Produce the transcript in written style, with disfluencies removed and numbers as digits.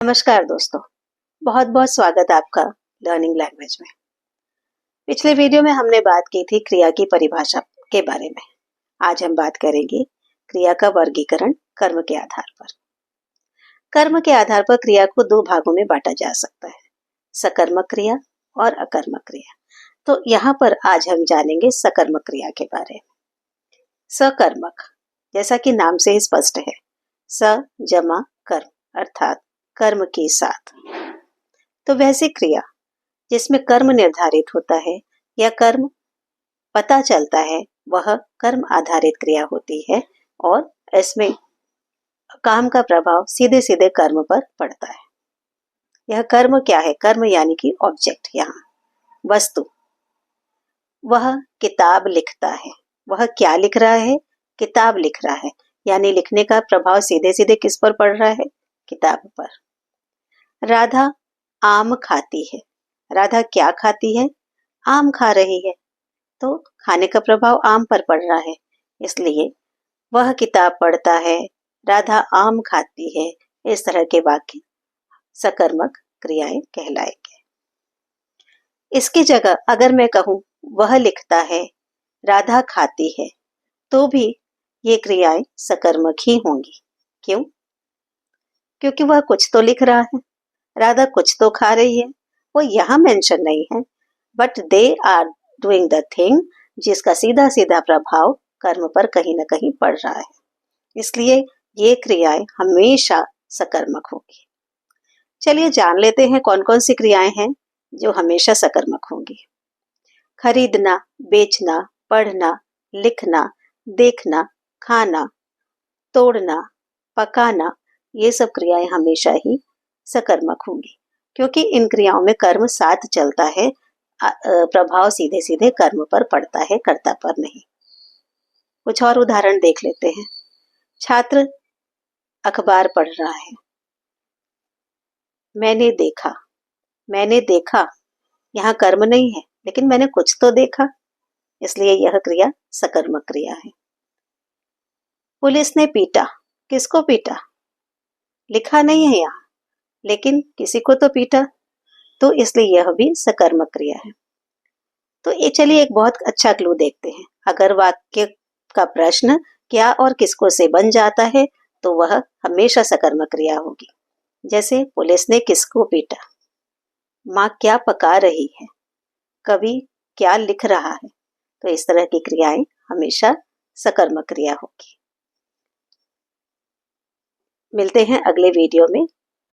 नमस्कार दोस्तों, बहुत बहुत स्वागत है आपका लर्निंग लैंग्वेज में। पिछले वीडियो में हमने बात की थी क्रिया की परिभाषा के बारे में। आज हम बात करेंगे क्रिया का वर्गीकरण कर्म के आधार पर। कर्म के आधार पर क्रिया को दो भागों में बांटा जा सकता है, सकर्मक क्रिया और अकर्मक क्रिया। तो यहाँ पर आज हम जानेंगे सकर्मक क्रिया के बारे में। सकर्मक, जैसा कि नाम से ही स्पष्ट है, स जमा कर्म अर्थात कर्म के साथ। तो वैसी क्रिया जिसमें कर्म निर्धारित होता है या कर्म पता चलता है, वह कर्म आधारित क्रिया होती है और इसमें काम का प्रभाव सीधे सीधे कर्म पर पड़ता है। यह कर्म क्या है? कर्म यानी कि ऑब्जेक्ट, यहाँ वस्तु। वह किताब लिखता है। वह क्या लिख रहा है? किताब लिख रहा है, यानी लिखने का प्रभाव सीधे सीधे किस पर पड़ रहा है? किताब पर। राधा आम खाती है। राधा क्या खाती है? आम खा रही है, तो खाने का प्रभाव आम पर पड़ रहा है, इसलिए वह किताब पढ़ता है, राधा आम खाती है। इस तरह के वाक्य सकर्मक क्रियाएं कहलाएंगे। इसकी जगह अगर मैं कहूं वह लिखता है, राधा खाती है, तो भी ये क्रियाएं सकर्मक ही होंगी। क्यों? क्योंकि वह कुछ तो लिख रहा है, राधा कुछ तो खा रही है। वो यहाँ मेंशन नहीं है, but they are doing the thing, जिसका सीधा सीधा प्रभाव कर्म पर कहीं ना कहीं पड़ रहा है। इसलिए ये क्रियाएं हमेशा सकर्मक होगी। चलिए जान लेते हैं कौन कौन सी क्रियाएं हैं जो हमेशा सकर्मक होंगी। खरीदना, बेचना, पढ़ना, लिखना, देखना, खाना, तोड़ना, पकाना, ये सब क्रियाएं हमेशा ही सकर्मक होंगी, क्योंकि इन क्रियाओं में कर्म साथ चलता है, प्रभाव सीधे सीधे कर्म पर पड़ता है, कर्ता पर नहीं। कुछ और उदाहरण देख लेते हैं। छात्र अखबार पढ़ रहा है। मैंने देखा, मैंने देखा, यहाँ कर्म नहीं है, लेकिन मैंने कुछ तो देखा, इसलिए यह क्रिया सकर्मक क्रिया है। पुलिस ने पीटा। किसको पीटा? लिखा नहीं है यहाँ, लेकिन किसी को तो पीटा, तो इसलिए यह भी सकर्मक क्रिया है। तो ये चलिए एक बहुत अच्छा क्लू देखते हैं। अगर वाक्य का प्रश्न क्या और किसको से बन जाता है, तो वह हमेशा सकर्मक क्रिया होगी। जैसे पुलिस ने किसको पीटा, माँ क्या पका रही है, कवि क्या लिख रहा है, तो इस तरह की क्रियाएं हमेशा सकर्मक क्रिया होगी। मिलते हैं अगले वीडियो में।